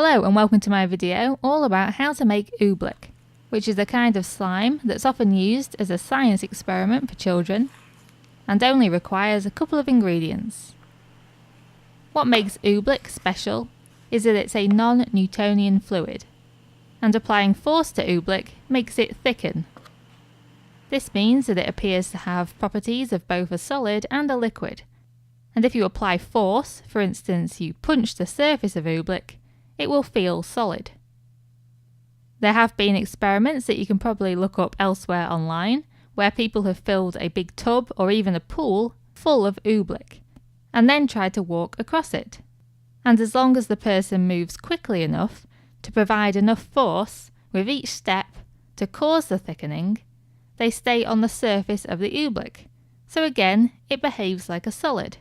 Hello and welcome to my video all about how to make Oobleck, which is a kind of slime that's often used as a science experiment for children and only requires a couple of ingredients. What makes Oobleck special is that it's a non-Newtonian fluid, and applying force to Oobleck makes it thicken. This means that it appears to have properties of both a solid and a liquid, and if you apply force, for instance you punch the surface of Oobleck, it will feel solid. There have been experiments that you can probably look up elsewhere online where people have filled a big tub or even a pool full of Oobleck and then tried to walk across it. And as long as the person moves quickly enough to provide enough force with each step to cause the thickening, they stay on the surface of the Oobleck. So again, it behaves like a solid.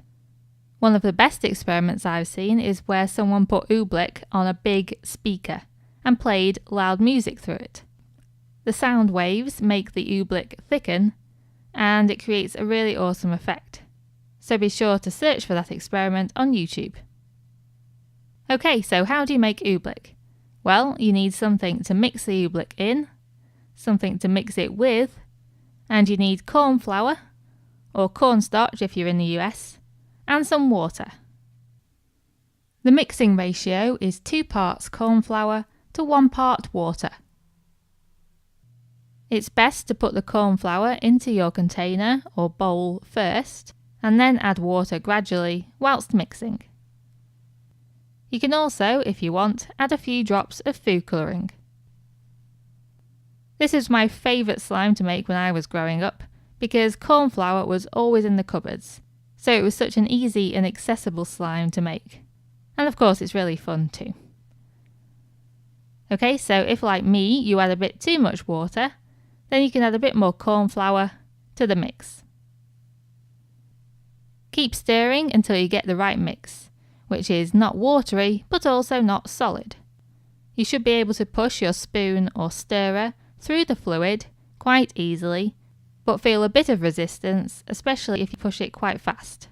One of the best experiments I've seen is where someone put Oobleck on a big speaker and played loud music through it. The sound waves make the Oobleck thicken and it creates a really awesome effect. So be sure to search for that experiment on YouTube. Okay, so how do you make Oobleck? Well, you need something to mix the Oobleck in, something to mix it with, and you need corn flour, or cornstarch if you're in the US, and some water. The mixing ratio is 2 parts corn flour to 1 part water. It's best to put the corn flour into your container or bowl first, and then add water gradually whilst mixing. You can also, if you want, add a few drops of food colouring. This is my favourite slime to make when I was growing up, because corn flour was always in the cupboards. So it was such an easy and accessible slime to make. And of course it's really fun too. Okay, so if like me you add a bit too much water, then you can add a bit more corn flour to the mix. Keep stirring until you get the right mix, which is not watery but also not solid. You should be able to push your spoon or stirrer through the fluid quite easily, but feel a bit of resistance, especially if you push it quite fast.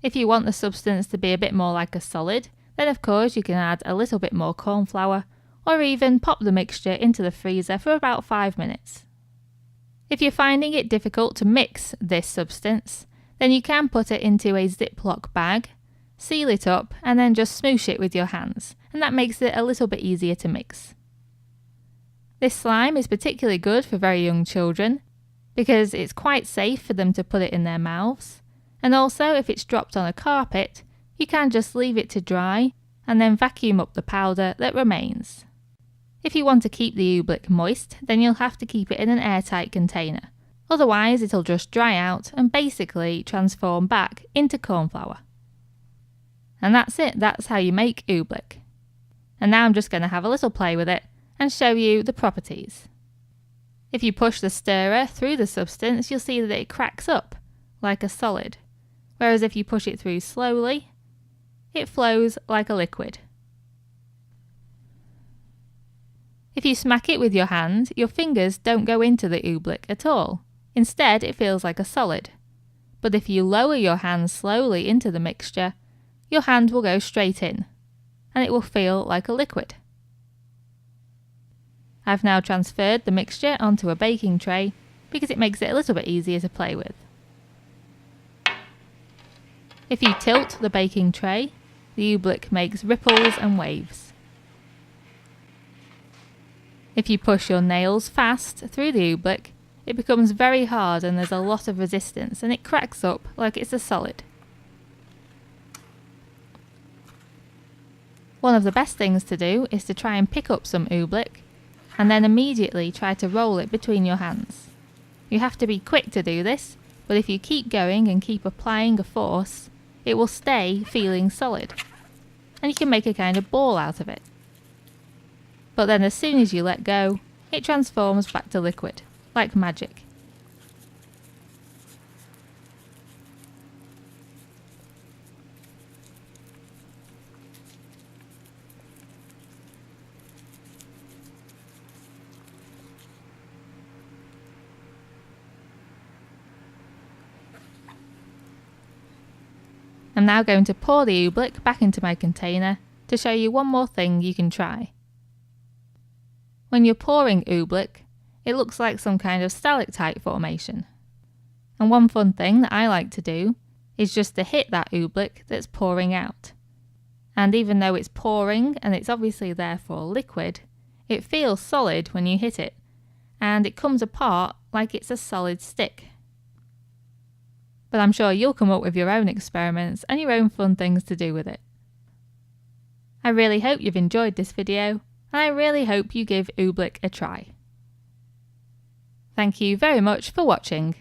If you want the substance to be a bit more like a solid, then of course you can add a little bit more corn flour, or even pop the mixture into the freezer for about 5 minutes. If you're finding it difficult to mix this substance, then you can put it into a Ziploc bag, seal it up, and then just smoosh it with your hands, and that makes it a little bit easier to mix. This slime is particularly good for very young children because it's quite safe for them to put it in their mouths, and also if it's dropped on a carpet, you can just leave it to dry and then vacuum up the powder that remains. If you want to keep the Oobleck moist, then you'll have to keep it in an airtight container, otherwise it'll just dry out and basically transform back into corn flour. And that's it, that's how you make Oobleck. And now I'm just going to have a little play with it and show you the properties. If you push the stirrer through the substance, you'll see that it cracks up like a solid, whereas if you push it through slowly, it flows like a liquid. If you smack it with your hand, your fingers don't go into the Oobleck at all. Instead, it feels like a solid. But if you lower your hand slowly into the mixture, your hand will go straight in, and it will feel like a liquid. I've now transferred the mixture onto a baking tray because it makes it a little bit easier to play with. If you tilt the baking tray, the Oobleck makes ripples and waves. If you push your nails fast through the Oobleck, it becomes very hard and there's a lot of resistance and it cracks up like it's a solid. One of the best things to do is to try and pick up some Oobleck and then immediately try to roll it between your hands. You have to be quick to do this, but if you keep going and keep applying a force, it will stay feeling solid, and you can make a kind of ball out of it. But then as soon as you let go, it transforms back to liquid, like magic. I'm now going to pour the Oobleck back into my container to show you one more thing you can try. When you're pouring Oobleck, it looks like some kind of stalactite formation. And one fun thing that I like to do is just to hit that Oobleck that's pouring out. And even though it's pouring and it's obviously therefore liquid, it feels solid when you hit it, and it comes apart like it's a solid stick. But I'm sure you'll come up with your own experiments and your own fun things to do with it. I really hope you've enjoyed this video, and I really hope you give Oobleck a try. Thank you very much for watching.